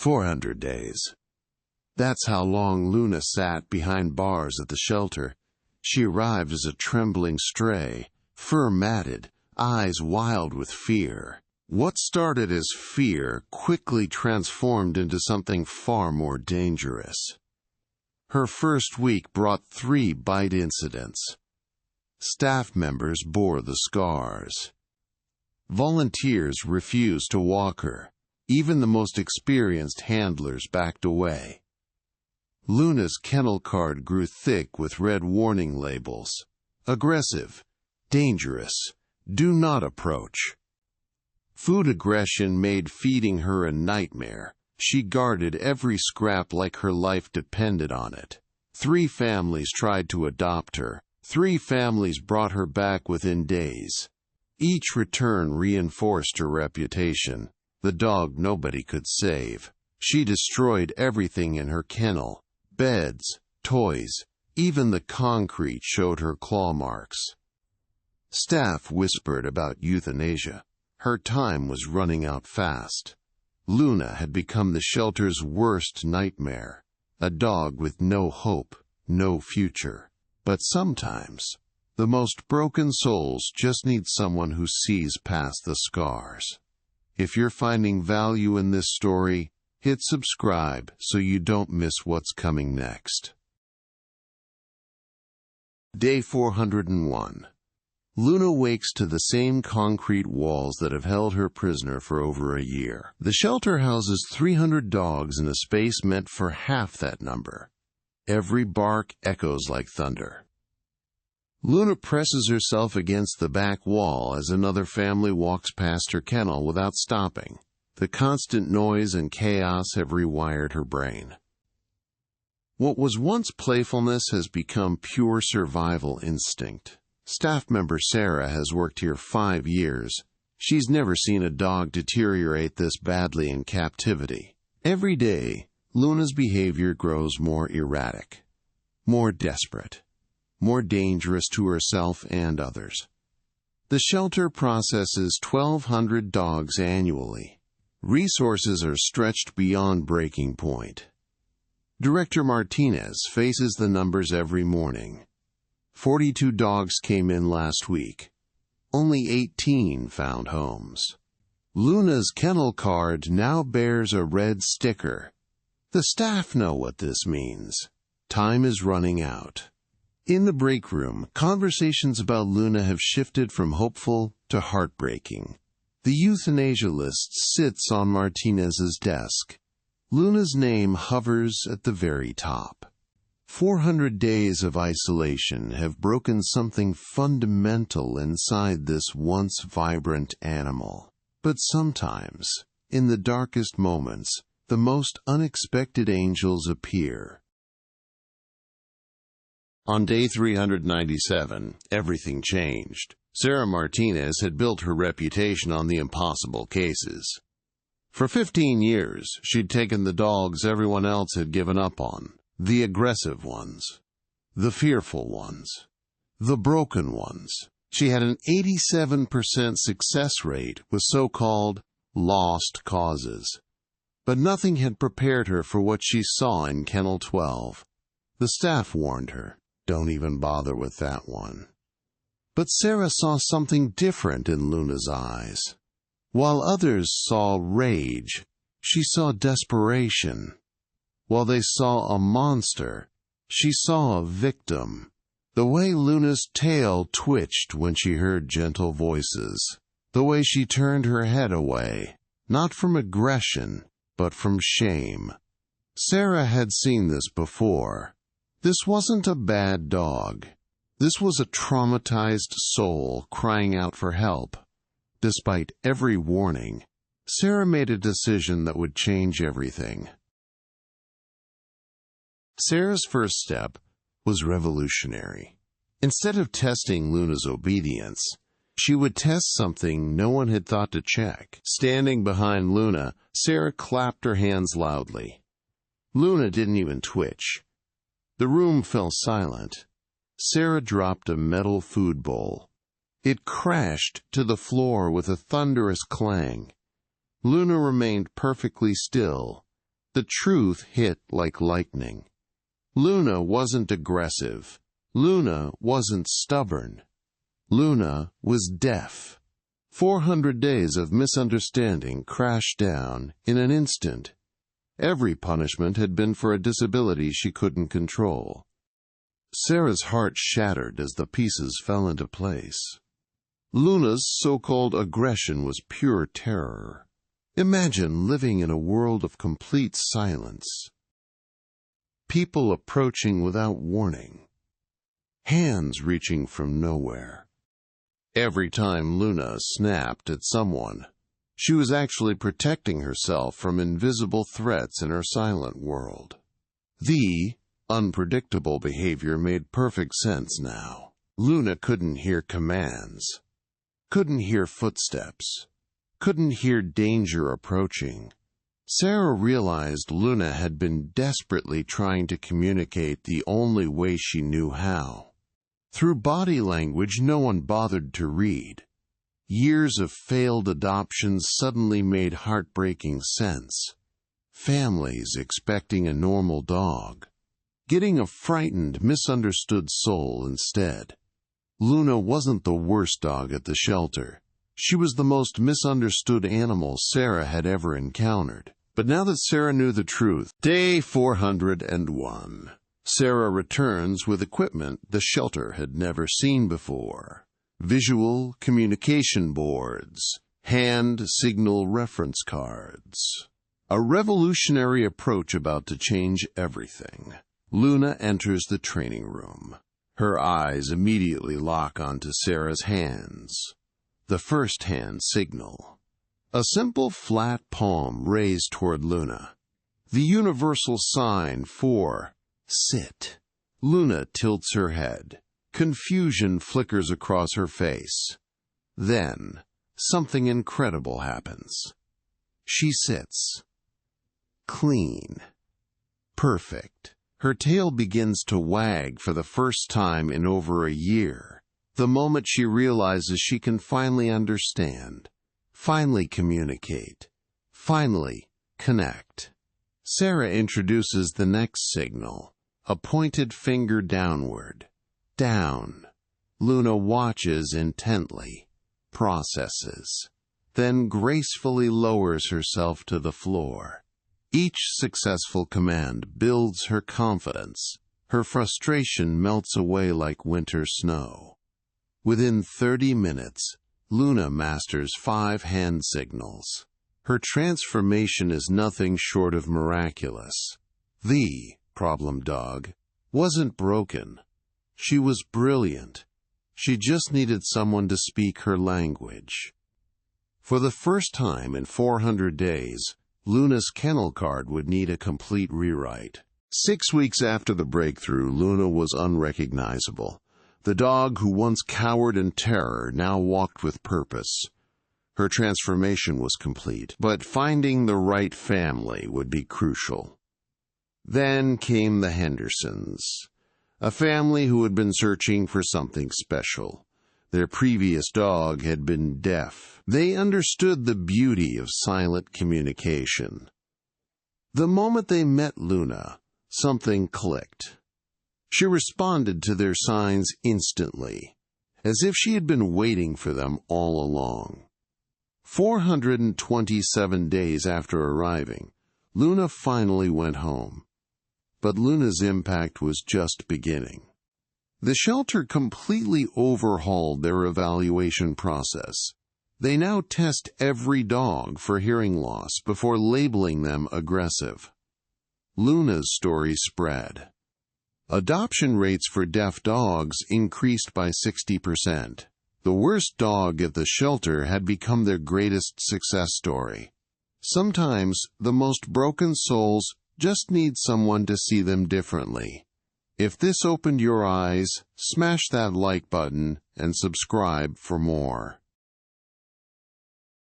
400 days. That's how long Luna sat behind bars at the shelter. She arrived as a trembling stray, fur matted, eyes wild with fear. What started as fear quickly transformed into something far more dangerous. Her first week brought 3 bite incidents. Staff members bore the scars. Volunteers refused to walk her. Even the most experienced handlers backed away. Luna's kennel card grew thick with red warning labels. Aggressive, dangerous, do not approach. Food aggression made feeding her a nightmare. She guarded every scrap like her life depended on it. 3 families tried to adopt her. 3 families brought her back within days. Each return reinforced her reputation. The dog nobody could save. She destroyed everything in her kennel. Beds, toys, even the concrete showed her claw marks. Staff whispered about euthanasia. Her time was running out fast. Luna had become the shelter's worst nightmare. A dog with no hope, no future. But sometimes, the most broken souls just need someone who sees past the scars. If you're finding value in this story, hit subscribe so you don't miss what's coming next. Day 401. Luna wakes to the same concrete walls that have held her prisoner for over a year. The shelter houses 300 dogs in a space meant for half that number. Every bark echoes like thunder. Luna presses herself against the back wall as another family walks past her kennel without stopping. The constant noise and chaos have rewired her brain. What was once playfulness has become pure survival instinct. Staff member Sarah has worked here 5 years. She's never seen a dog deteriorate this badly in captivity. Every day, Luna's behavior grows more erratic, more desperate, more dangerous to herself and others. The shelter processes 1,200 dogs annually. Resources are stretched beyond breaking point. Director Martinez faces the numbers every morning. 42 dogs came in last week. Only 18 found homes. Luna's kennel card now bears a red sticker. The staff know what this means. Time is running out. In the break room, conversations about Luna have shifted from hopeful to heartbreaking. The euthanasia list sits on Martinez's desk. Luna's name hovers at the very top. 400 days of isolation have broken something fundamental inside this once vibrant animal. But sometimes, in the darkest moments, the most unexpected angels appear. On day 397, everything changed. Sarah Martinez had built her reputation on the impossible cases. For 15 years, she'd taken the dogs everyone else had given up on. The aggressive ones, the fearful ones, the broken ones. She had an 87% success rate with so-called lost causes. But nothing had prepared her for what she saw in Kennel 12. The staff warned her, don't even bother with that one. But Sarah saw something different in Luna's eyes. While others saw rage, she saw desperation. While they saw a monster, she saw a victim. The way Luna's tail twitched when she heard gentle voices. The way she turned her head away, not from aggression, but from shame. Sarah had seen this before. This wasn't a bad dog. This was a traumatized soul crying out for help. Despite every warning, Sarah made a decision that would change everything. Sarah's first step was revolutionary. Instead of testing Luna's obedience, she would test something no one had thought to check. Standing behind Luna, Sarah clapped her hands loudly. Luna didn't even twitch. The room fell silent. Sarah dropped a metal food bowl. It crashed to the floor with a thunderous clang. Luna remained perfectly still, The truth hit like lightning. Luna wasn't aggressive. Luna wasn't stubborn. Luna was deaf. 400 days of misunderstanding crashed down in an instant. Every punishment had been for a disability she couldn't control. Sarah's heart shattered as the pieces fell into place. Luna's so-called aggression was pure terror. Imagine living in a world of complete silence. People approaching without warning. Hands reaching from nowhere. Every time Luna snapped at someone, she was actually protecting herself from invisible threats in her silent world. The unpredictable behavior made perfect sense now. Luna couldn't hear commands, couldn't hear footsteps, couldn't hear danger approaching. Sarah realized Luna had been desperately trying to communicate the only way she knew how. Through body language no one bothered to read. Years of failed adoptions suddenly made heartbreaking sense. Families expecting a normal dog, getting a frightened, misunderstood soul instead. Luna wasn't the worst dog at the shelter. She was the most misunderstood animal Sarah had ever encountered. But now that Sarah knew the truth, day 401, Sarah returns with equipment the shelter had never seen before. Visual communication boards, hand signal reference cards. A revolutionary approach about to change everything. Luna enters the training room. Her eyes immediately lock onto Sarah's hands. The first hand signal. A simple flat palm raised toward Luna. The universal sign for sit. Luna tilts her head. Confusion flickers across her face. Then, something incredible happens. She sits. Clean. Perfect. Her tail begins to wag for the first time in over a year. The moment she realizes she can finally understand, finally communicate, finally connect. Sarah introduces the next signal, a pointed finger downward. Down. Luna watches intently, processes, then gracefully lowers herself to the floor. Each successful command builds her confidence. Her frustration melts away like winter snow. Within 30 minutes, Luna masters 5 hand signals. Her transformation is nothing short of miraculous. The problem dog wasn't broken. She was brilliant. She just needed someone to speak her language. For the first time in 400 days, Luna's kennel card would need a complete rewrite. 6 weeks after the breakthrough, Luna was unrecognizable. The dog who once cowered in terror now walked with purpose. Her transformation was complete, but finding the right family would be crucial. Then came the Hendersons, a family who had been searching for something special. Their previous dog had been deaf. They understood the beauty of silent communication. The moment they met Luna, something clicked. She responded to their signs instantly, as if she had been waiting for them all along. 427 days after arriving, Luna finally went home. But Luna's impact was just beginning. The shelter completely overhauled their evaluation process. They now test every dog for hearing loss before labeling them aggressive. Luna's story spread. Adoption rates for deaf dogs increased by 60%. The worst dog at the shelter had become their greatest success story. Sometimes the most broken souls just need someone to see them differently. If this opened your eyes, smash that like button and subscribe for more.